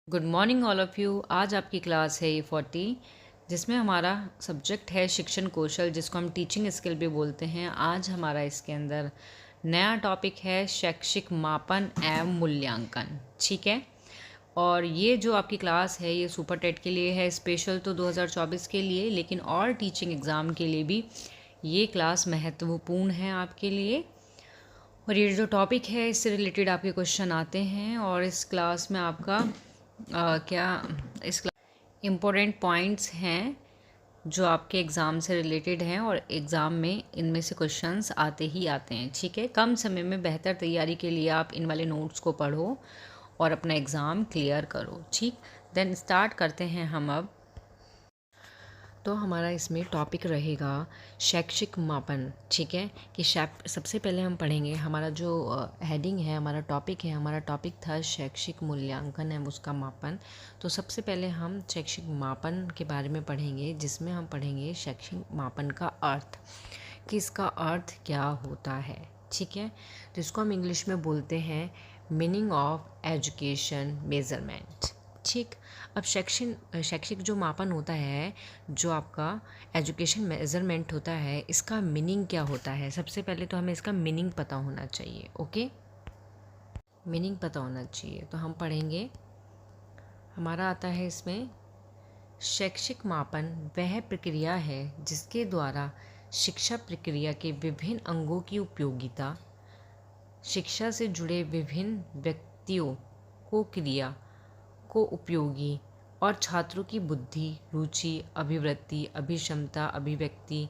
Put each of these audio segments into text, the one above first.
Good morning all of you. आज आपकी class है E40 जिसमें हमारा सब्जेक्ट है शिक्षण कौशल, जिसको हम टीचिंग स्किल भी बोलते हैं। आज हमारा इसके अंदर नया टॉपिक है शैक्षिक मापन एवं मूल्यांकन। ठीक है, और ये जो आपकी क्लास है ये सुपर टेट के लिए है, स्पेशल तो 2024 के लिए, लेकिन और टीचिंग एग्ज़ाम के लिए भी ये क्लास महत्वपूर्ण है आपके लिए। और ये जो टॉपिक है इससे रिलेटेड आपके क्वेश्चन आते हैं, और इस क्लास में आपका इस इम्पोर्टेंट पॉइंट्स हैं जो आपके एग्ज़ाम से रिलेटेड हैं, और एग्ज़ाम में इनमें से क्वेश्चंस आते ही आते हैं। ठीक है, कम समय में बेहतर तैयारी के लिए आप इन वाले नोट्स को पढ़ो और अपना एग्ज़ाम क्लियर करो। ठीक, देन स्टार्ट करते हैं हम अब। तो हमारा इसमें टॉपिक रहेगा शैक्षिक मापन। ठीक है, कि सबसे पहले हम पढ़ेंगे हमारा जो हेडिंग है, हमारा टॉपिक है, हमारा टॉपिक था शैक्षिक मूल्यांकन है उसका मापन। तो सबसे पहले हम शैक्षिक मापन के बारे में पढ़ेंगे, जिसमें हम पढ़ेंगे शैक्षिक मापन का अर्थ, कि इसका अर्थ क्या होता है। ठीक है, तो इसको हम इंग्लिश में बोलते हैं मीनिंग ऑफ एजुकेशन मेज़रमेंट। ठीक, अब शैक्षिक जो मापन होता है, जो आपका एजुकेशन मेज़रमेंट होता है, इसका मीनिंग क्या होता है। सबसे पहले तो हमें इसका मीनिंग पता होना चाहिए। ओके, मीनिंग पता होना चाहिए। तो हम पढ़ेंगे, हमारा आता है इसमें शैक्षिक मापन वह प्रक्रिया है जिसके द्वारा शिक्षा प्रक्रिया के विभिन्न अंगों की उपयोगिता, शिक्षा से जुड़े विभिन्न व्यक्तियों को क्रिया को उपयोगी और छात्रों की बुद्धि, रुचि, अभिवृत्ति, अभिक्षमता, अभिव्यक्ति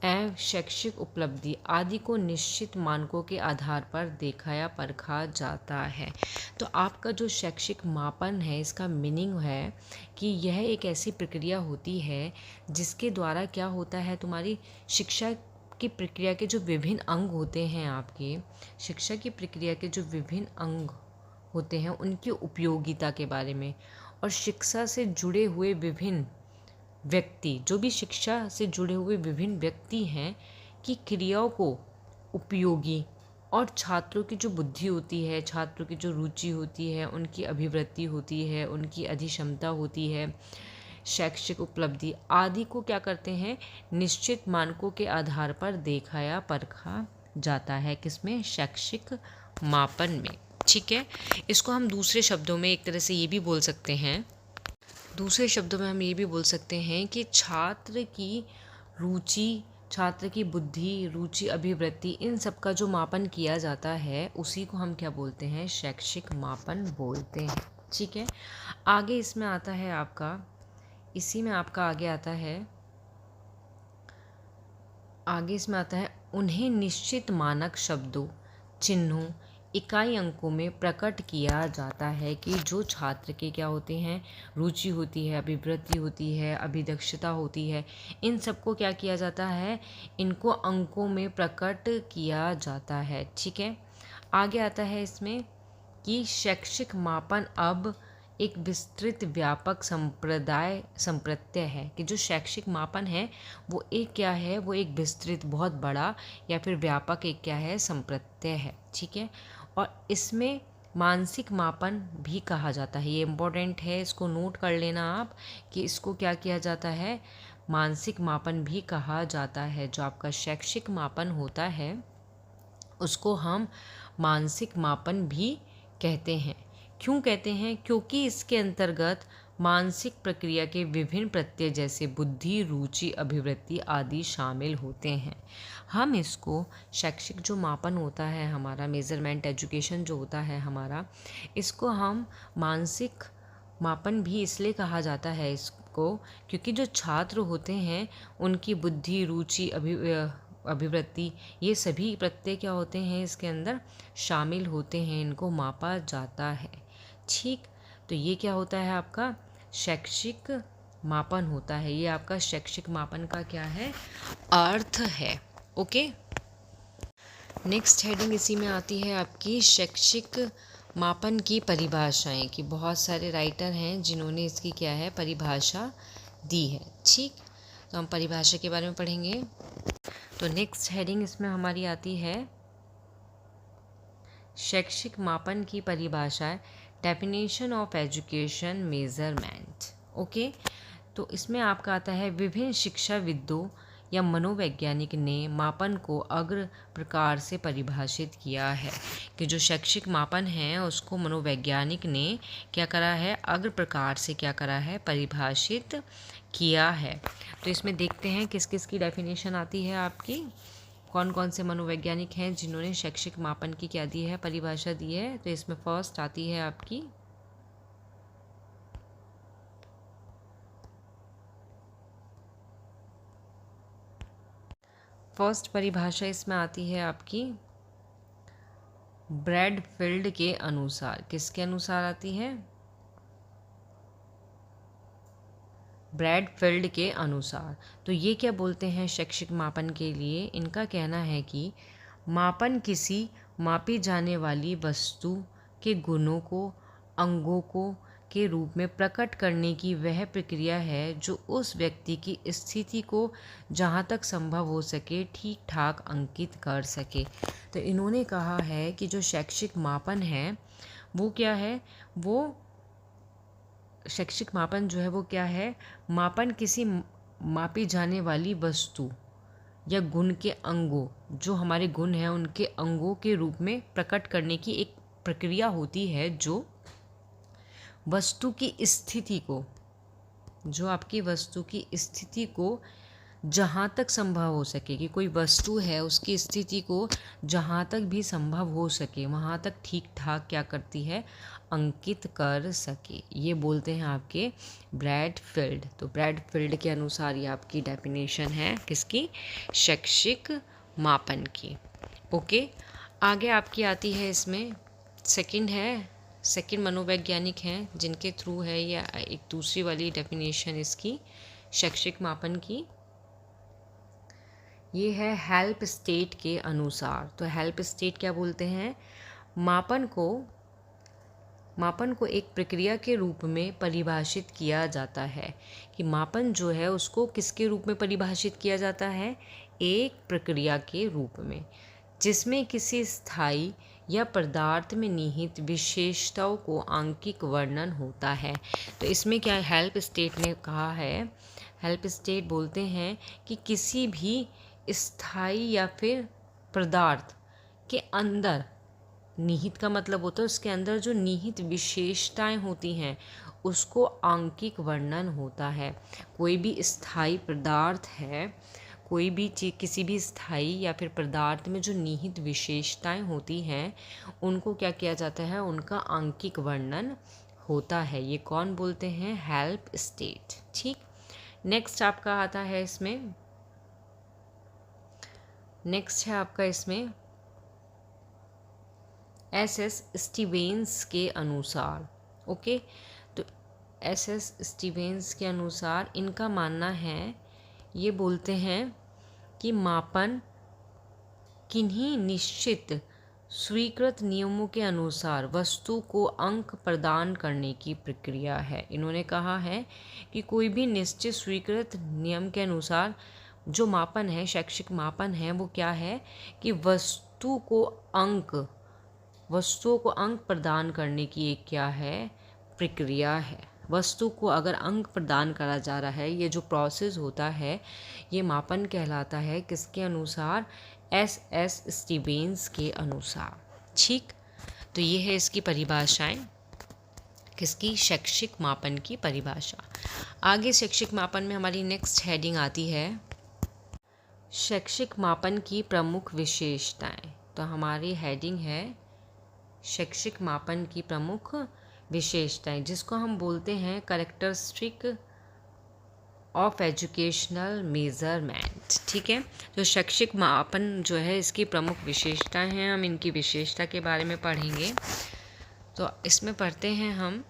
एवं शैक्षिक उपलब्धि आदि को निश्चित मानकों के आधार पर देखा या परखा जाता है। तो आपका जो शैक्षिक मापन है, इसका मीनिंग है कि यह एक ऐसी प्रक्रिया होती है जिसके द्वारा क्या होता है, तुम्हारी शिक्षा की प्रक्रिया के जो विभिन्न अंग होते हैं, आपके शिक्षा की प्रक्रिया के जो विभिन्न अंग होते हैं उनकी उपयोगिता के बारे में, और शिक्षा से जुड़े हुए विभिन्न व्यक्ति, जो भी शिक्षा से जुड़े हुए विभिन्न व्यक्ति हैं, की क्रियाओं को उपयोगी, और छात्रों की जो बुद्धि होती है, छात्रों की जो रुचि होती है, उनकी अभिवृत्ति होती है, उनकी अधिक्षमता होती है, शैक्षिक उपलब्धि आदि को क्या करते हैं, निश्चित मानकों के आधार पर देखा या परखा जाता है। किसमें? शैक्षिक मापन में। ठीक है, इसको हम दूसरे शब्दों में एक तरह से ये भी बोल सकते हैं, दूसरे शब्दों में हम ये भी बोल सकते हैं कि छात्र की रुचि, छात्र की बुद्धि, रुचि, अभिवृत्ति, इन सब का जो मापन किया जाता है उसी को हम क्या बोलते हैं, शैक्षिक मापन बोलते हैं। ठीक है, आगे इसमें आता है आपका, इसी में आपका आगे आता है, आगे इसमें आता है उन्हें निश्चित मानक शब्दों, चिन्हों, इकाई अंकों में प्रकट किया जाता है, कि जो छात्र के क्या होते हैं, रुचि होती है, अभिवृत्ति होती है, अभिदक्षता होती है, इन सबको क्या किया जाता है, इनको अंकों में प्रकट किया जाता है। ठीक है, आगे आता है इसमें कि शैक्षिक मापन अब एक विस्तृत व्यापक संप्रत्यय है, कि जो शैक्षिक मापन है वो एक क्या है, वो एक विस्तृत, बहुत बड़ा या फिर व्यापक एक क्या है, संप्रत्यय है। ठीक है, और इसमें मानसिक मापन भी कहा जाता है। ये इम्पोर्टेंट है, इसको नोट कर लेना आप, कि इसको क्या किया जाता है, मानसिक मापन भी कहा जाता है। जो आपका शैक्षिक मापन होता है उसको हम मानसिक मापन भी कहते हैं। क्यों कहते हैं? क्योंकि इसके अंतर्गत मानसिक प्रक्रिया के विभिन्न प्रत्यय जैसे बुद्धि, रुचि, अभिवृत्ति आदि शामिल होते हैं। हम इसको शैक्षिक जो मापन होता है हमारा, मेज़रमेंट एजुकेशन जो होता है हमारा, इसको हम मानसिक मापन भी इसलिए कहा जाता है इसको, क्योंकि जो छात्र होते हैं उनकी बुद्धि, रुचि, अभिवृत्ति, ये सभी प्रत्यय क्या होते हैं, इसके अंदर शामिल होते हैं, इनको मापा जाता है। ठीक, तो ये क्या होता है, आपका शैक्षिक मापन होता है। ये आपका शैक्षिक मापन का क्या है, अर्थ है। ओके, नेक्स्ट हेडिंग इसी में आती है आपकी शैक्षिक मापन की परिभाषाएं, कि बहुत सारे राइटर हैं जिन्होंने इसकी क्या है, परिभाषा दी है। ठीक, तो हम परिभाषा के बारे में पढ़ेंगे। तो नेक्स्ट हेडिंग इसमें हमारी आती है शैक्षिक मापन की परिभाषा, definition of education measurement. Okay, तो इसमें आपका आता है विभिन्न शिक्षाविदों या मनोवैज्ञानिक ने मापन को अग्र प्रकार से परिभाषित किया है, कि जो शैक्षिक मापन है उसको मनोवैज्ञानिक ने क्या करा है, अग्र प्रकार से क्या करा है, परिभाषित किया है। तो इसमें देखते हैं किस किस की डेफिनेशन आती है आपकी, कौन कौन से मनोवैज्ञानिक हैं जिन्होंने शैक्षिक मापन की क्या दी है, परिभाषा दी है। तो इसमें फर्स्ट आती है आपकी फर्स्ट परिभाषा इसमें आती है आपकी ब्रैडफील्ड के अनुसार। किसके अनुसार आती है, ब्रैडफील्ड के अनुसार। तो ये क्या बोलते हैं शैक्षिक मापन के लिए, इनका कहना है कि मापन किसी मापी जाने वाली वस्तु के गुणों को, अंगों को के रूप में प्रकट करने की वह प्रक्रिया है जो उस व्यक्ति की स्थिति को जहाँ तक संभव हो सके ठीक ठाक अंकित कर सके। तो इन्होंने कहा है कि जो शैक्षिक मापन है वो क्या है, वो शैक्षिक मापन जो है वो क्या है, मापन किसी मापी जाने वाली वस्तु या गुण के अंगों, जो हमारे गुण हैं उनके अंगों के रूप में प्रकट करने की एक प्रक्रिया होती है, जो वस्तु की स्थिति को, जो आपकी वस्तु की स्थिति को जहाँ तक संभव हो सके, कि कोई वस्तु है उसकी स्थिति को जहाँ तक भी संभव हो सके वहाँ तक ठीक ठाक क्या करती है, अंकित कर सके। ये बोलते हैं आपके ब्रैडफील्ड। तो ब्रैडफील्ड के अनुसार ये आपकी डेफिनेशन है किसकी, शैक्षिक मापन की। ओके, आगे आपकी आती है इसमें सेकंड मनोवैज्ञानिक हैं जिनके थ्रू है या एक दूसरी वाली डेफिनेशन इसकी शैक्षिक मापन की, ये है हेल्प स्टेट के अनुसार। तो हेल्प स्टेट क्या बोलते हैं, मापन को एक प्रक्रिया के रूप में परिभाषित किया जाता है, कि मापन जो है उसको किसके रूप में परिभाषित किया जाता है, एक प्रक्रिया के रूप में, जिसमें किसी स्थायी या पदार्थ में निहित विशेषताओं को आंकिक वर्णन होता है। तो इसमें क्या हेल्प स्टेट ने कहा है, हेल्प स्टेट बोलते हैं कि किसी भी स्थायी या फिर पदार्थ के अंदर, निहित का मतलब होता है उसके अंदर जो निहित विशेषताएं होती हैं उसको आंकिक वर्णन होता है। कोई भी स्थायी पदार्थ है, कोई भी चीज़, किसी भी स्थायी या फिर पदार्थ में जो निहित विशेषताएं होती हैं उनको क्या किया जाता है, उनका आंकिक वर्णन होता है। ये कौन बोलते हैं, हेल्प स्टेट। ठीक, नेक्स्ट आपका आता है इसमें, नेक्स्ट है आपका इसमें एस स्टीवेंस के अनुसार। ओके, तो एस स्टीवेंस के अनुसार इनका मानना है, ये बोलते हैं कि मापन किन्हीं निश्चित स्वीकृत नियमों के अनुसार वस्तु को अंक प्रदान करने की प्रक्रिया है। इन्होंने कहा है कि कोई भी निश्चित स्वीकृत नियम के अनुसार जो मापन है, शैक्षिक मापन है, वो क्या है कि वस्तुओं को अंक प्रदान करने की एक क्या है, प्रक्रिया है। वस्तु को अगर अंक प्रदान करा जा रहा है, ये जो प्रोसेस होता है ये मापन कहलाता है, किसके अनुसार, एस स्टीवेंस के अनुसार। ठीक, तो ये है इसकी परिभाषाएं, किसकी, शैक्षिक मापन की परिभाषा। आगे शैक्षिक मापन में हमारी नेक्स्ट हेडिंग आती है शैक्षिक मापन की प्रमुख विशेषताएं। तो हमारी हेडिंग है शैक्षिक मापन की प्रमुख विशेषताएं, जिसको हम बोलते हैं कैरेक्टरिस्टिक ऑफ एजुकेशनल मेजरमेंट। ठीक है, तो शैक्षिक मापन जो है इसकी प्रमुख विशेषताएं हैं, हम इनकी विशेषता के बारे में पढ़ेंगे। तो इसमें पढ़ते हैं हम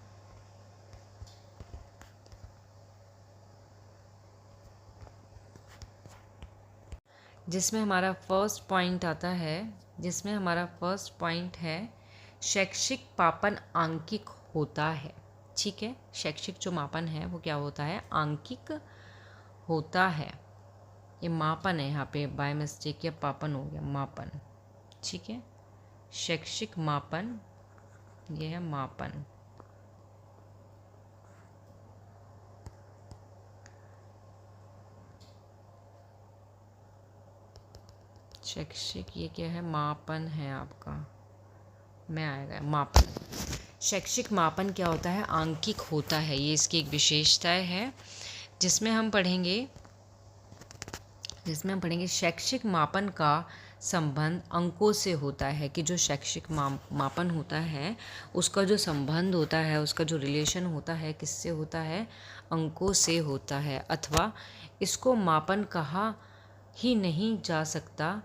जिसमें हमारा फर्स्ट पॉइंट आता है, जिसमें हमारा फर्स्ट पॉइंट है शैक्षिक मापन आंकिक होता है। ठीक है, शैक्षिक जो मापन है वो क्या होता है, आंकिक होता है। ये मापन है, यहाँ पे बाय मिस्टेक या पापन हो गया, मापन। ठीक है, शैक्षिक मापन, ये है मापन। शैक्षिक ये क्या है, मापन है आपका, मैं आएगा मापन। शैक्षिक मापन क्या होता है, आंकिक होता है, ये इसकी एक विशेषता है जिसमें हम पढ़ेंगे शैक्षिक मापन का संबंध अंकों से होता है, कि जो शैक्षिक मापन होता है उसका जो संबंध होता है, उसका जो रिलेशन होता है किससे होता है, अंकों से होता है, अथवा इसको मापन कहा ही नहीं जा सकता।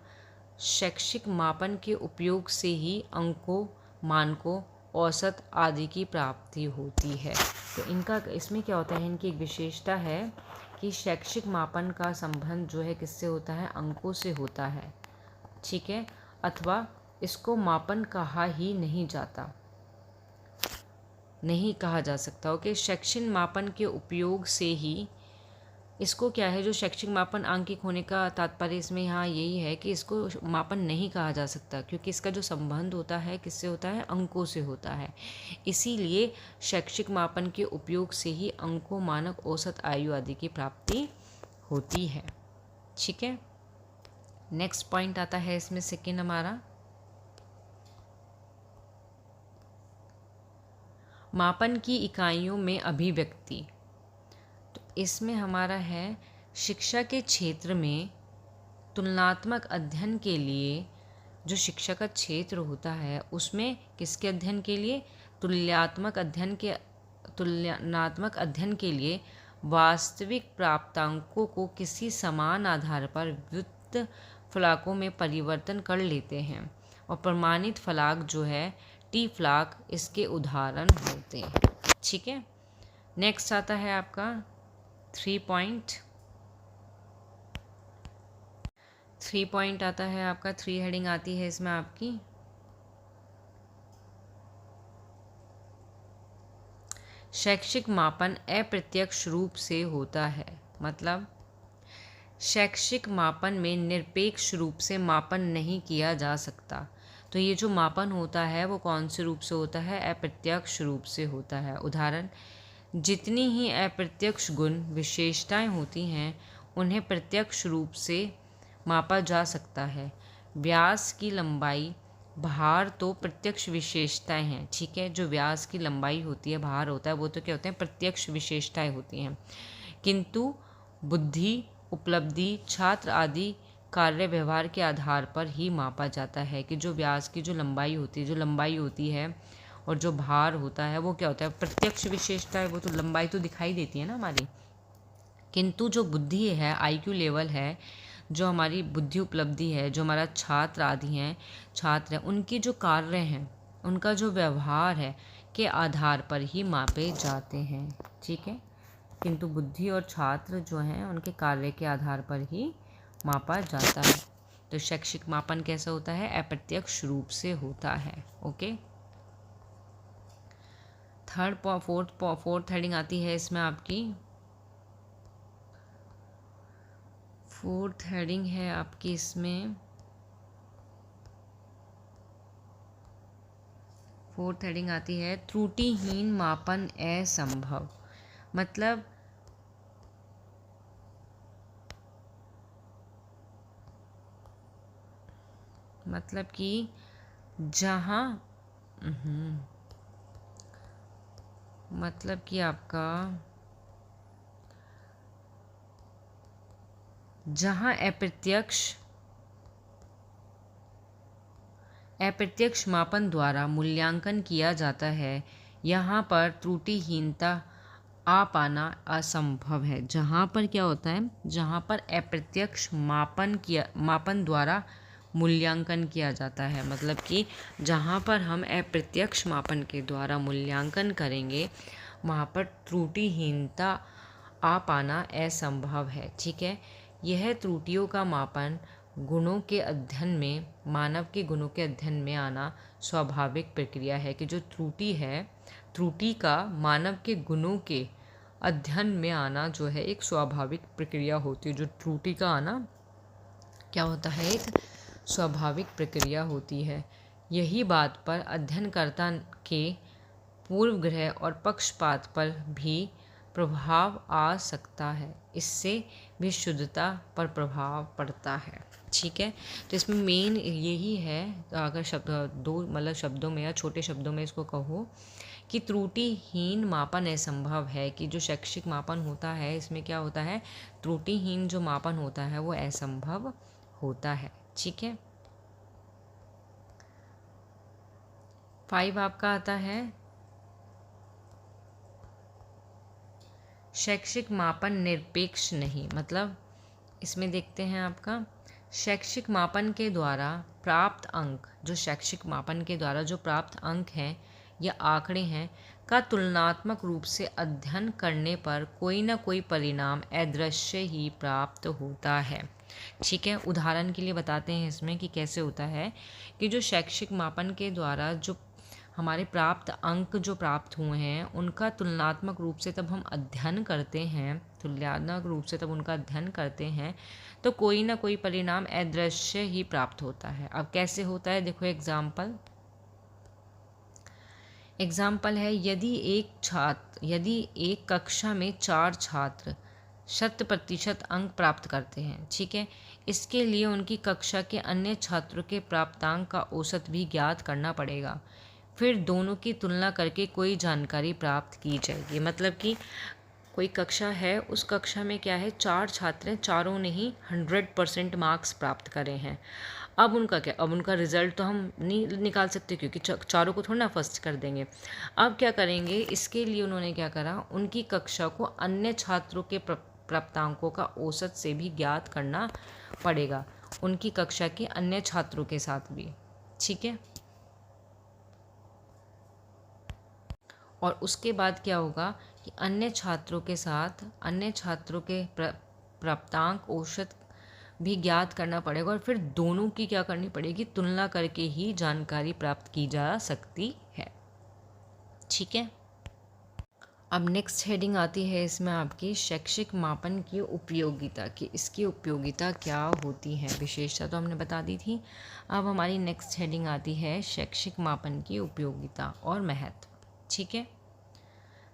शैक्षिक मापन के उपयोग से ही अंकों, मानकों, औसत आदि की प्राप्ति होती है। तो इनका इसमें क्या होता है, इनकी एक विशेषता है कि शैक्षिक मापन का संबंध जो है किससे होता है, अंकों से होता है, ठीक है, अथवा इसको मापन कहा ही नहीं कहा जा सकता। ओके, शैक्षिक मापन के उपयोग से ही इसको क्या है, जो शैक्षिक मापन आंकिक होने का तात्पर्य इसमें यहाँ यही है कि इसको मापन नहीं कहा जा सकता, क्योंकि इसका जो संबंध होता है किससे होता है, अंकों से होता है। इसीलिए शैक्षिक मापन के उपयोग से ही अंकों, मानक, औसत आयु आदि की प्राप्ति होती है। ठीक है, नेक्स्ट पॉइंट आता है इसमें सेकेंड हमारा, मापन की इकाइयों में अभिव्यक्ति। तो इसमें हमारा है, शिक्षा के क्षेत्र में तुलनात्मक अध्ययन के लिए, जो शिक्षा का क्षेत्र होता है उसमें किसके अध्ययन के लिए, तुलनात्मक अध्ययन के लिए वास्तविक प्राप्तांकों को किसी समान आधार पर व्युत्पन्न फलाकों में परिवर्तन कर लेते हैं, और प्रमाणित फलाक जो है टी फ्लाक इसके उदाहरण होते हैं। ठीक है, नेक्स्ट आता है आपका 3 पॉइंट आता है आपका, 3 हेडिंग आती है इसमें आपकी, शैक्षिक मापन अप्रत्यक्ष रूप से होता है। मतलब शैक्षिक मापन में निरपेक्ष रूप से मापन नहीं किया जा सकता। तो ये जो मापन होता है वो कौन से रूप से होता है, अप्रत्यक्ष रूप से होता है। उदाहरण, जितनी ही अप्रत्यक्ष गुण विशेषताएं होती हैं उन्हें प्रत्यक्ष रूप से मापा जा सकता है। व्यास की लंबाई, भार तो प्रत्यक्ष विशेषताएं हैं। ठीक है, जो व्यास की लंबाई होती है, भार होता है, वो तो क्या होते हैं, प्रत्यक्ष विशेषताएं होती हैं। किंतु बुद्धि, उपलब्धि, छात्र आदि कार्य व्यवहार के आधार पर ही मापा जाता है, कि जो व्यास की जो लंबाई होती है और जो भार होता है वो क्या होता है, प्रत्यक्ष विशेषता है, वो तो लंबाई तो दिखाई देती है ना हमारी। किंतु जो बुद्धि है, IQ लेवल है, जो हमारी बुद्धि उपलब्धि है, जो हमारा छात्र हैं, उनकी जो कार्य हैं, उनका जो व्यवहार है के आधार पर ही मापे जाते हैं। ठीक है, किंतु बुद्धि और छात्र जो हैं उनके कार्य के आधार पर ही मापा जाता है। तो शैक्षिक मापन कैसा होता है, अप्रत्यक्ष रूप से होता है। ओके, फोर्थ हेडिंग आती है इसमें आपकी, फोर्थ हेडिंग है आपकी इसमें, फोर्थ हेडिंग आती है त्रुटिहीन मापन असंभव। मतलब कि जहाँ मतलब कि आपका जहाँ अप्रत्यक्ष मापन द्वारा मूल्यांकन किया जाता है, यहाँ पर त्रुटिहीनता आ पाना असंभव है। जहाँ पर क्या होता है, जहाँ पर अप्रत्यक्ष मापन द्वारा मूल्यांकन किया जाता है, मतलब कि जहाँ पर हम अप्रत्यक्ष मापन के द्वारा मूल्यांकन करेंगे वहाँ पर त्रुटिहीनता आ पाना असंभव है। ठीक है, यह त्रुटियों का मापन गुणों के अध्ययन में, मानव के गुणों के अध्ययन में आना स्वाभाविक प्रक्रिया है, कि जो त्रुटि का मानव के गुणों के अध्ययन में आना जो है एक स्वाभाविक प्रक्रिया होती है। जो त्रुटि का आना क्या होता है, एक स्वाभाविक प्रक्रिया होती है। यही बात पर अध्ययनकर्ता के पूर्वग्रह और पक्षपात पर भी प्रभाव आ सकता है, इससे भी शुद्धता पर प्रभाव पड़ता है। ठीक है। तो इसमें मेन यही है, अगर शब्द दो मतलब शब्दों में या छोटे शब्दों में इसको कहो कि त्रुटिहीन मापन असंभव है, कि जो शैक्षिक मापन होता है इसमें क्या होता है, त्रुटिहीन जो मापन होता है वो असंभव होता है। ठीक है। 5 आपका आता है शैक्षिक मापन निरपेक्ष नहीं। मतलब इसमें देखते हैं आपका शैक्षिक मापन के द्वारा प्राप्त अंक, जो शैक्षिक मापन के द्वारा जो प्राप्त अंक हैं या आंकड़े हैं का तुलनात्मक रूप से अध्ययन करने पर कोई ना कोई परिणाम अदृश्य ही प्राप्त होता है। ठीक है। उदाहरण के लिए बताते हैं इसमें कि कैसे होता है कि जो शैक्षिक मापन के द्वारा जो हमारे प्राप्त अंक जो प्राप्त हुए हैं उनका तुलनात्मक रूप से तब हम अध्ययन करते हैं, तुलनात्मक रूप से तब उनका अध्ययन करते हैं तो कोई ना कोई परिणाम अदृश्य ही प्राप्त होता है। अब कैसे होता है, देखो एग्जाम्पल है, यदि एक कक्षा में 4 छात्र 100% अंक प्राप्त करते हैं, ठीक है, इसके लिए उनकी कक्षा के अन्य छात्रों के प्राप्तांक का औसत भी ज्ञात करना पड़ेगा। फिर दोनों की तुलना करके कोई जानकारी प्राप्त की जाएगी। मतलब कि कोई कक्षा है, उस कक्षा में क्या है, 4 छात्र हैं, चारों ने ही 100% मार्क्स प्राप्त करे हैं। अब उनका क्या, अब उनका रिजल्ट तो हम नहीं निकाल सकते क्योंकि चारों को थोड़ा ना फर्स्ट कर देंगे। अब क्या करेंगे, इसके लिए उन्होंने क्या करा, उनकी कक्षा को अन्य छात्रों के प्राप्तांकों का औसत से भी ज्ञात करना पड़ेगा, उनकी कक्षा के अन्य छात्रों के साथ भी। ठीक है। और उसके बाद क्या होगा कि अन्य छात्रों के साथ अन्य छात्रों के प्राप्तांक औसत भी ज्ञात करना पड़ेगा और फिर दोनों की क्या करनी पड़ेगी, तुलना करके ही जानकारी प्राप्त की जा सकती है। ठीक है। अब नेक्स्ट हेडिंग आती है इसमें आपकी शैक्षिक मापन की उपयोगिता की, इसकी उपयोगिता क्या होती है, विशेषता तो हमने बता दी थी। अब हमारी नेक्स्ट हेडिंग आती है शैक्षिक मापन की उपयोगिता और महत्व। ठीक है।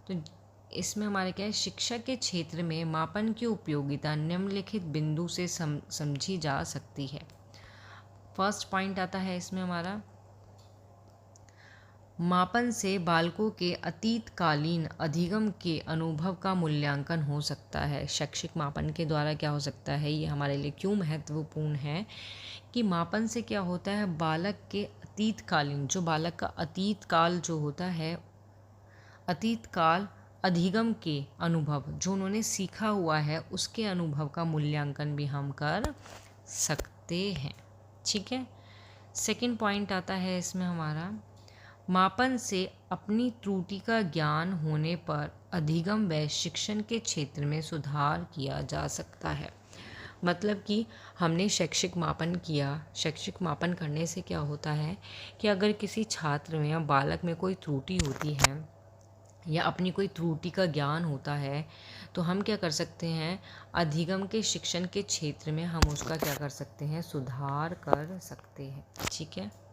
तो इसमें हमारे क्या है, शिक्षा के क्षेत्र में मापन की उपयोगिता निम्नलिखित बिंदु से समझी जा सकती है। फर्स्ट पॉइंट आता है इसमें हमारा, मापन से बालकों के अतीतकालीन अधिगम के अनुभव का मूल्यांकन हो सकता है। शैक्षिक मापन के द्वारा क्या हो सकता है, ये हमारे लिए क्यों महत्वपूर्ण है कि मापन से क्या होता है, बालक के अतीतकालीन, जो बालक का अतीत काल जो होता है, अतीत काल अधिगम के अनुभव, जो उन्होंने सीखा हुआ है उसके अनुभव का मूल्यांकन भी हम कर सकते हैं। ठीक है। सेकंड पॉइंट आता है इसमें हमारा, मापन से अपनी त्रुटि का ज्ञान होने पर अधिगम व शिक्षण के क्षेत्र में सुधार किया जा सकता है। मतलब कि हमने शैक्षिक मापन किया, शैक्षिक मापन करने से क्या होता है कि अगर किसी छात्र में या बालक में कोई त्रुटि होती है या अपनी कोई त्रुटि का ज्ञान होता है तो हम क्या कर सकते हैं, अधिगम के शिक्षण के क्षेत्र में हम उसका क्या कर सकते हैं, सुधार कर सकते हैं। ठीक है।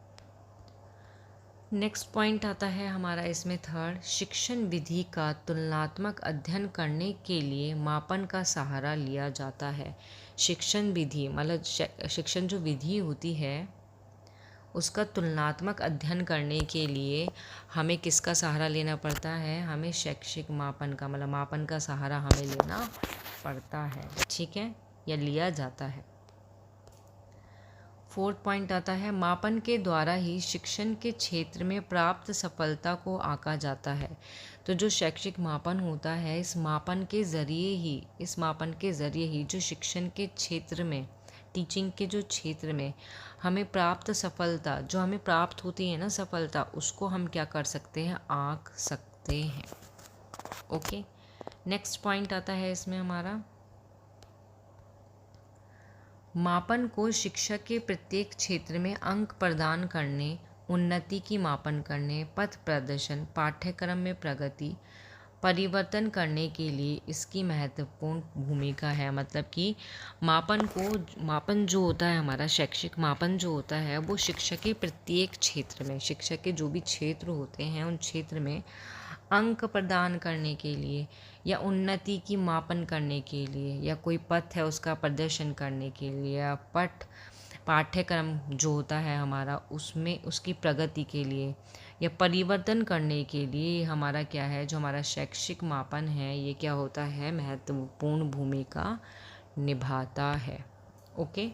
नेक्स्ट पॉइंट आता है हमारा इसमें थर्ड, शिक्षण विधि का तुलनात्मक अध्ययन करने के लिए मापन का सहारा लिया जाता है। शिक्षण विधि मतलब शिक्षण जो विधि होती है उसका तुलनात्मक अध्ययन करने के लिए हमें किसका सहारा लेना पड़ता है, हमें शैक्षिक मापन का मतलब मापन का सहारा हमें लेना पड़ता है। ठीक है, या लिया जाता है। फोर्थ पॉइंट आता है, मापन के द्वारा ही शिक्षण के क्षेत्र में प्राप्त सफलता को आंका जाता है। तो जो शैक्षिक मापन होता है, इस मापन के ज़रिए ही जो शिक्षण के क्षेत्र में, टीचिंग के जो क्षेत्र में हमें प्राप्त सफलता, जो हमें प्राप्त होती है ना सफलता, उसको हम क्या कर सकते हैं, आंक सकते हैं। ओके। नेक्स्ट पॉइंट आता है इसमें हमारा, मापन को शिक्षा के प्रत्येक क्षेत्र में अंक प्रदान करने, उन्नति की मापन करने, पथ प्रदर्शन, पाठ्यक्रम में प्रगति, परिवर्तन करने के लिए इसकी महत्वपूर्ण भूमिका है। मतलब कि मापन जो होता है हमारा, शैक्षिक मापन जो होता है वो शिक्षा के प्रत्येक क्षेत्र में, शिक्षा के जो भी क्षेत्र होते हैं उन क्षेत्र में अंक प्रदान करने के लिए या उन्नति की मापन करने के लिए या कोई पथ है उसका प्रदर्शन करने के लिए या पाठ्यक्रम जो होता है हमारा, उसमें उसकी प्रगति के लिए या परिवर्तन करने के लिए हमारा क्या है, जो हमारा शैक्षिक मापन है ये क्या होता है, महत्वपूर्ण भूमिका निभाता है। ओके,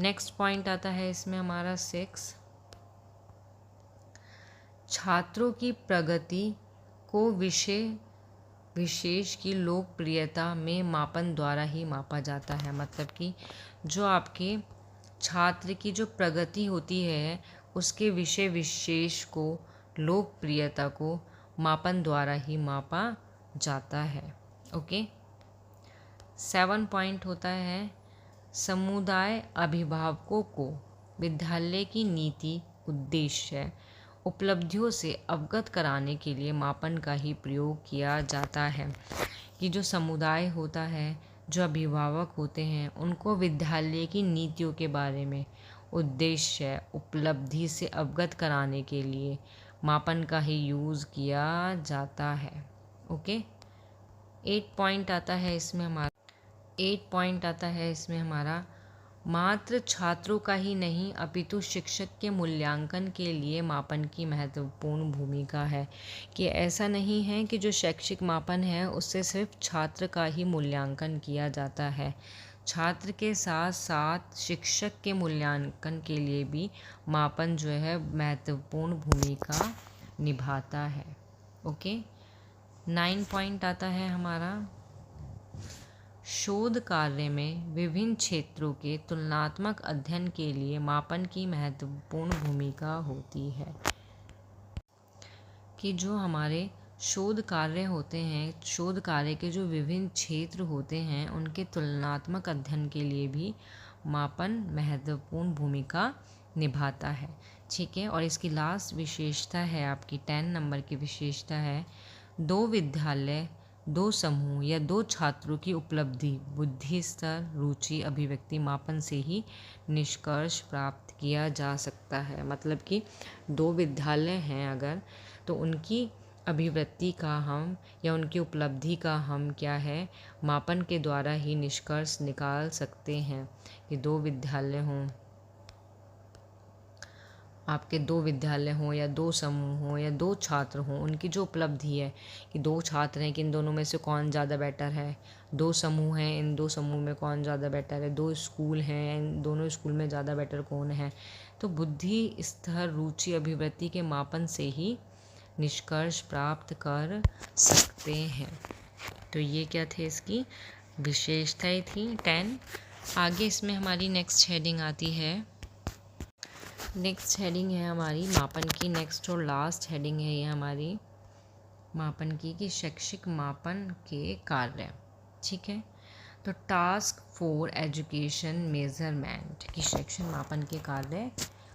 नेक्स्ट पॉइंट आता है इसमें हमारा 6, छात्रों की प्रगति को विषय विशेष की लोकप्रियता में मापन द्वारा ही मापा जाता है। मतलब कि जो आपके छात्र की जो प्रगति होती है उसके विषय विशेष को, लोकप्रियता को मापन द्वारा ही मापा जाता है। ओके, 7 पॉइंट होता है, समुदाय अभिभावकों को विद्यालय की नीति, उद्देश्य, उपलब्धियों से अवगत कराने के लिए मापन का ही प्रयोग किया जाता है। कि जो समुदाय होता है, जो अभिभावक होते हैं, उनको विद्यालय की नीतियों के बारे में, उद्देश्य, उपलब्धि से अवगत कराने के लिए मापन का ही यूज़ किया जाता है। ओके, 8 पॉइंट आता है इसमें हमारा मात्र छात्रों का ही नहीं अपितु शिक्षक के मूल्यांकन के लिए मापन की महत्वपूर्ण भूमिका है। कि ऐसा नहीं है कि जो शैक्षिक मापन है उससे सिर्फ छात्र का ही मूल्यांकन किया जाता है, छात्र के साथ साथ शिक्षक के मूल्यांकन के लिए भी मापन जो है महत्वपूर्ण भूमिका निभाता है। ओके, 9 पॉइंट आता है हमारा, शोध कार्य में विभिन्न क्षेत्रों के तुलनात्मक अध्ययन के लिए मापन की महत्वपूर्ण भूमिका होती है। कि जो हमारे शोध कार्य होते हैं, शोध कार्य के जो विभिन्न क्षेत्र होते हैं उनके तुलनात्मक अध्ययन के लिए भी मापन महत्वपूर्ण भूमिका निभाता है। ठीक है, और इसकी लास्ट विशेषता है आपकी 10 नंबर की विशेषता है, दो विद्यालय, दो समूह या दो छात्रों की उपलब्धि, बुद्धि स्तर, रुचि, अभिव्यक्ति मापन से ही निष्कर्ष प्राप्त किया जा सकता है। मतलब कि दो विद्यालय हैं अगर, तो उनकी अभिवृत्ति का हम या उनकी उपलब्धि का हम क्या है, मापन के द्वारा ही निष्कर्ष निकाल सकते हैं। कि दो विद्यालय हों, आपके दो विद्यालय हों या दो समूह हों या दो छात्र हों, उनकी जो उपलब्धि है कि दो छात्र हैं कि इन दोनों में से कौन ज़्यादा बेटर है, दो समूह हैं इन दो समूह में कौन ज़्यादा बेटर है, दो स्कूल हैं इन दोनों स्कूल में ज़्यादा बेटर कौन है, तो बुद्धि स्तर, रुचि, अभिवृत्ति के मापन से ही निष्कर्ष प्राप्त कर सकते हैं। तो ये क्या थे, इसकी विशेषताएं थी 10। आगे इसमें हमारी नेक्स्ट हेडिंग आती है, नेक्स्ट हेडिंग है हमारी मापन की, नेक्स्ट और लास्ट हेडिंग है ये हमारी मापन की, कि शैक्षिक मापन के कार्य। ठीक है, तो टास्क फॉर एजुकेशन मेजरमेंट, कि शैक्षिक मापन के कार्य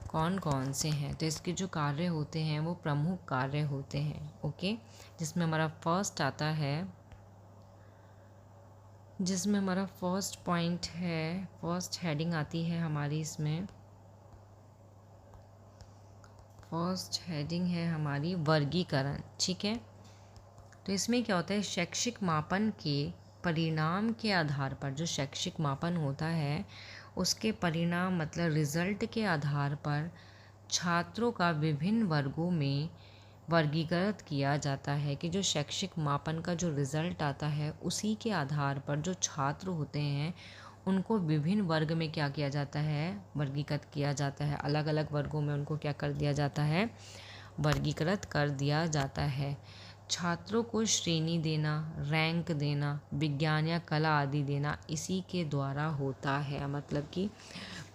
कौन कौन से हैं। तो इसके जो कार्य होते हैं वो प्रमुख कार्य होते हैं। ओके, जिसमें हमारा फर्स्ट आता है, जिसमें हमारा फर्स्ट पॉइंट है, फर्स्ट हेडिंग आती है हमारी, इसमें फर्स्ट हेडिंग है हमारी वर्गीकरण। ठीक है, तो इसमें क्या होता है, शैक्षिक मापन के परिणाम के आधार पर, जो शैक्षिक मापन होता है उसके परिणाम मतलब रिजल्ट के आधार पर छात्रों का विभिन्न वर्गों में वर्गीकृत किया जाता है। कि जो शैक्षिक मापन का जो रिजल्ट आता है उसी के आधार पर जो छात्र होते हैं उनको विभिन्न वर्ग में क्या किया जाता है, वर्गीकृत किया जाता है। अलग अलग वर्गों में उनको क्या कर दिया जाता है, वर्गीकृत कर दिया जाता है। छात्रों को श्रेणी देना, रैंक देना, विज्ञान या कला आदि देना इसी के द्वारा होता है। मतलब कि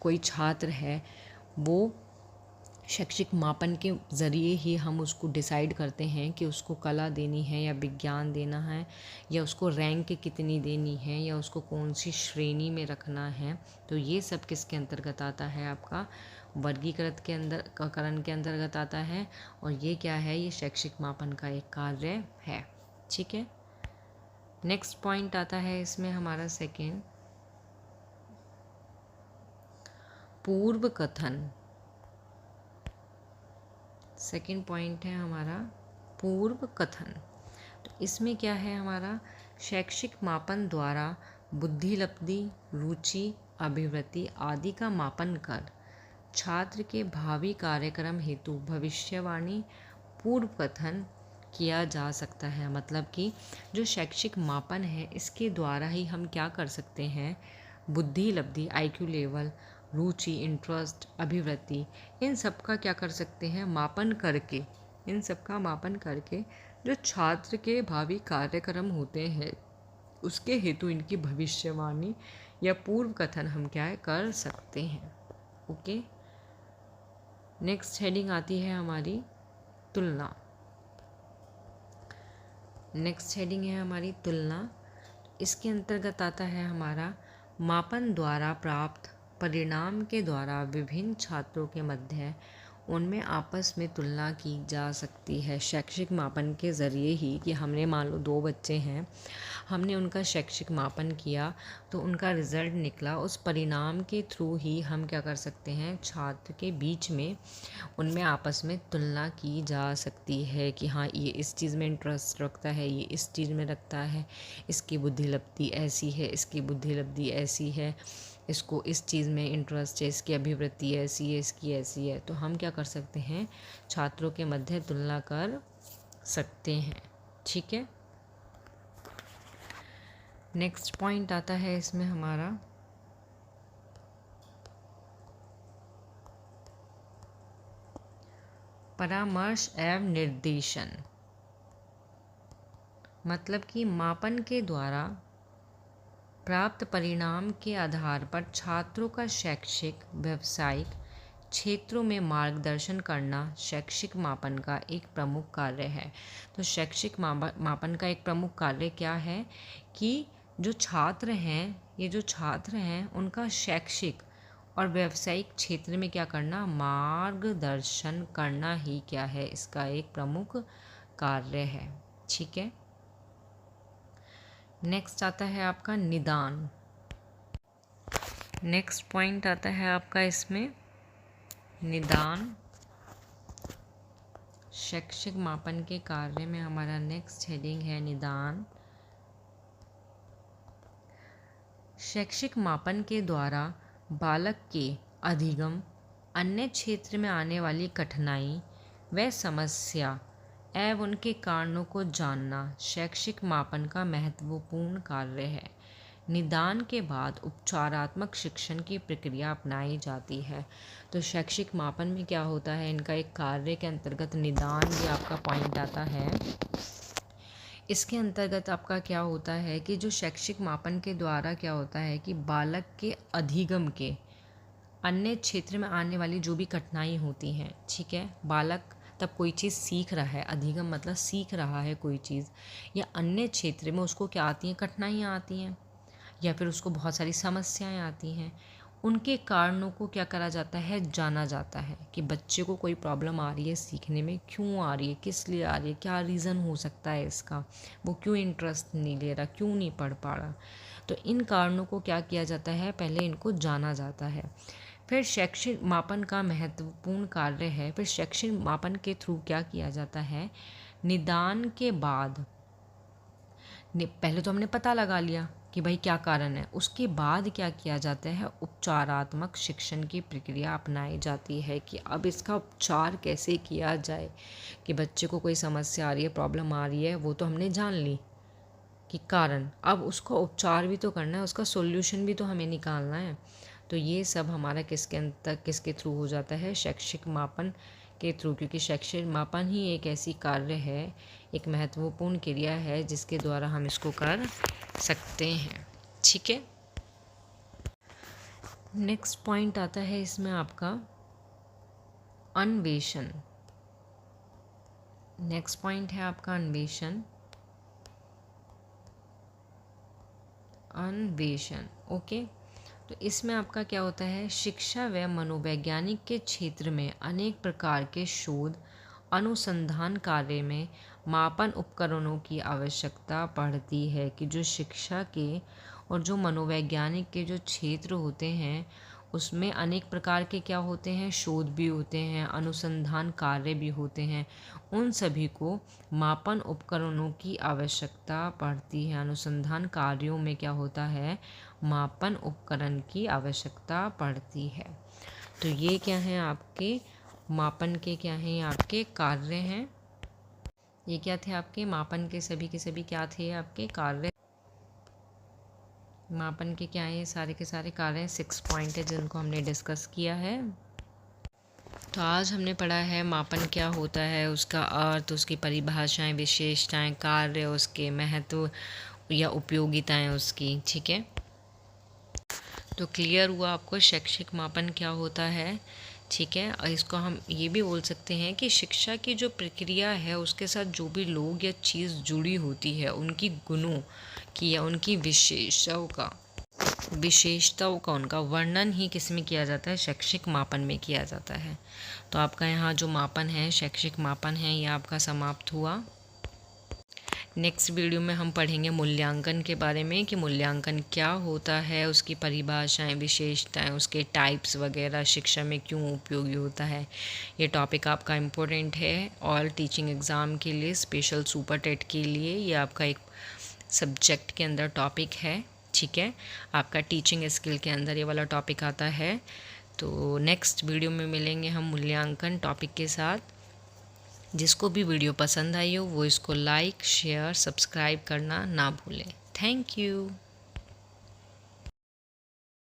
कोई छात्र है वो शैक्षिक मापन के ज़रिए ही हम उसको डिसाइड करते हैं कि उसको कला देनी है या विज्ञान देना है, या उसको रैंक कितनी देनी है, या उसको कौन सी श्रेणी में रखना है। तो ये सब किसके अंतर्गत आता है, आपका वर्गीकृत के करण के अंतर्गत आता है। और ये क्या है, ये शैक्षिक मापन का एक कार्य है। ठीक है, नेक्स्ट पॉइंट आता है इसमें हमारा सेकेंड, पूर्व कथन। सेकेंड पॉइंट है हमारा पूर्व कथन। तो इसमें क्या है, हमारा शैक्षिक मापन द्वारा बुद्धिलब्धि, रुचि, अभिवृत्ति आदि का मापन कर छात्र के भावी कार्यक्रम हेतु भविष्यवाणी पूर्व कथन किया जा सकता है। मतलब कि जो शैक्षिक मापन है इसके द्वारा ही हम क्या कर सकते हैं, बुद्धि लब्धि, IQ लेवल, रुचि, इंटरेस्ट, अभिवृत्ति, इन सब का क्या कर सकते हैं, मापन करके, इन सब का मापन करके जो छात्र के भावी कार्यक्रम होते हैं उसके हेतु इनकी भविष्यवाणी या पूर्व कथन हम क्या है कर सकते हैं। ओके, नेक्स्ट हेडिंग आती है हमारी तुलना। नेक्स्ट हेडिंग है हमारी तुलना। इसके अंतर्गत आता है हमारा मापन द्वारा प्राप्त परिणाम के द्वारा विभिन्न छात्रों के मध्य उनमें आपस में तुलना की जा सकती है शैक्षिक मापन के ज़रिए ही। कि हमने मान लो 2 बच्चे हैं, हमने उनका शैक्षिक मापन किया तो उनका रिज़ल्ट निकला, उस परिणाम के थ्रू ही हम क्या कर सकते हैं, छात्र के बीच में उनमें आपस में तुलना की जा सकती है कि हाँ ये इस चीज़ में इंटरेस्ट रखता है, ये इस चीज़ में रखता है, इसकी बुद्धि लब्धि ऐसी है, इसकी बुद्धि लब्धि ऐसी है, इसको इस चीज़ में इंटरेस्ट है, इसकी अभिवृत्ति ऐसी है, इसकी ऐसी है। तो हम क्या कर सकते हैं, छात्रों के मध्य तुलना कर सकते हैं। ठीक है, नेक्स्ट पॉइंट आता है इसमें हमारा परामर्श एवं निर्देशन। मतलब कि मापन के द्वारा प्राप्त परिणाम के आधार पर छात्रों का शैक्षिक व्यावसायिक क्षेत्रों में मार्गदर्शन करना शैक्षिक मापन का एक प्रमुख कार्य है। तो शैक्षिक मापन का एक प्रमुख कार्य क्या है कि जो छात्र हैं, ये जो छात्र हैं उनका शैक्षिक और व्यावसायिक क्षेत्र में क्या करना, मार्गदर्शन करना ही क्या है, इसका एक प्रमुख कार्य है। ठीक है, नेक्स्ट आता है आपका निदान। नेक्स्ट पॉइंट आता है आपका इसमें निदान। शैक्षिक मापन के कार्य में हमारा नेक्स्ट हेडिंग है निदान। शैक्षिक मापन के द्वारा बालक के अधिगम, अन्य क्षेत्र में आने वाली कठिनाई व समस्या एवं उनके कारणों को जानना शैक्षिक मापन का महत्वपूर्ण कार्य है। निदान के बाद उपचारात्मक शिक्षण की प्रक्रिया अपनाई जाती है। तो शैक्षिक मापन में क्या होता है, इनका एक कार्य के अंतर्गत निदान भी आपका पॉइंट आता है। इसके अंतर्गत आपका क्या होता है कि जो शैक्षिक मापन के द्वारा क्या होता है कि बालक के अधिगम के, अन्य क्षेत्र में आने वाली जो भी कठिनाई होती हैं, ठीक है, बालक तब कोई चीज़ सीख रहा है, अधिगम मतलब सीख रहा है कोई चीज़, या अन्य क्षेत्र में उसको क्या आती हैं, कठिनाइयाँ आती हैं, या फिर उसको बहुत सारी समस्याएं आती हैं, उनके कारणों को क्या करा जाता है, जाना जाता है कि बच्चे को कोई प्रॉब्लम आ रही है सीखने में, क्यों आ रही है, किस लिए आ रही है, क्या रीज़न हो सकता है इसका, वो क्यों इंटरेस्ट नहीं ले रहा, क्यों नहीं पढ़ पा रहा। तो इन कारणों को क्या किया जाता है, पहले इनको जाना जाता है। फिर शैक्षिक मापन का महत्वपूर्ण कार्य है, फिर शैक्षिक मापन के थ्रू क्या किया जाता है, निदान के बाद पहले तो हमने पता लगा लिया कि भाई क्या कारण है, उसके बाद क्या किया जाता है, उपचारात्मक शिक्षण की प्रक्रिया अपनाई जाती है कि अब इसका उपचार कैसे किया जाए। कि बच्चे को कोई समस्या आ रही है, प्रॉब्लम आ रही है, वो तो हमने जान ली कि कारण, अब उसका उपचार भी तो करना है, उसका सॉल्यूशन भी तो हमें निकालना है। तो ये सब हमारा किसके थ्रू हो जाता है, शैक्षिक मापन के थ्रू, क्योंकि शैक्षिक मापन ही एक ऐसी कार्य है, एक महत्वपूर्ण क्रिया है जिसके द्वारा हम इसको कर सकते हैं। ठीक है, नेक्स्ट पॉइंट आता है इसमें आपका अन्वेषण। नेक्स्ट पॉइंट है आपका अन्वेषण। अन्वेषण, ओके। तो इसमें आपका क्या होता है, शिक्षा व मनोवैज्ञानिक के क्षेत्र में अनेक प्रकार के शोध अनुसंधान कार्य में मापन उपकरणों की आवश्यकता पड़ती है। कि जो शिक्षा के और जो मनोवैज्ञानिक के जो क्षेत्र होते हैं उसमें अनेक प्रकार के क्या होते हैं, शोध भी होते हैं, अनुसंधान कार्य भी होते हैं। उन सभी को मापन उपकरणों की आवश्यकता पड़ती है। अनुसंधान कार्यों में क्या होता है, मापन उपकरण की आवश्यकता पड़ती है। तो ये क्या है आपके मापन के क्या हैं, आपके कार्य हैं। ये क्या थे आपके मापन के सभी क्या थे आपके कार्य। मापन के क्या है, सारे के सारे कार्य 6 पॉइंट है जिनको हमने डिस्कस किया है। तो आज हमने पढ़ा है मापन क्या होता है, उसका अर्थ, उसकी परिभाषाएं, विशेषताएं, कार्य, उसके महत्व या उपयोगिताएं उसकी। ठीक है, तो क्लियर हुआ आपको शैक्षिक मापन क्या होता है। ठीक है, और इसको हम ये भी बोल सकते हैं कि शिक्षा की जो प्रक्रिया है उसके साथ जो भी लोग या चीज़ जुड़ी होती है, उनकी गुणों की या उनकी विशेषताओं का उनका वर्णन ही किस में किया जाता है, शैक्षिक मापन में किया जाता है। तो आपका यहाँ जो मापन है, शैक्षिक मापन है, यह आपका समाप्त हुआ। नेक्स्ट वीडियो में हम पढ़ेंगे मूल्यांकन के बारे में कि मूल्यांकन क्या होता है, उसकी परिभाषाएं, विशेषताएं, उसके टाइप्स वगैरह, शिक्षा में क्यों उपयोगी होता है। ये टॉपिक आपका इम्पोर्टेंट है ऑल टीचिंग एग्ज़ाम के लिए, स्पेशल सुपर टेट के लिए। ये आपका एक सब्जेक्ट के अंदर टॉपिक है। ठीक है, आपका टीचिंग स्किल के अंदर ये वाला टॉपिक आता है। तो नेक्स्ट वीडियो में मिलेंगे हम मूल्यांकन टॉपिक के साथ। जिसको भी वीडियो पसंद आई हो वो इसको लाइक, शेयर, सब्सक्राइब करना ना भूलें। Thank you.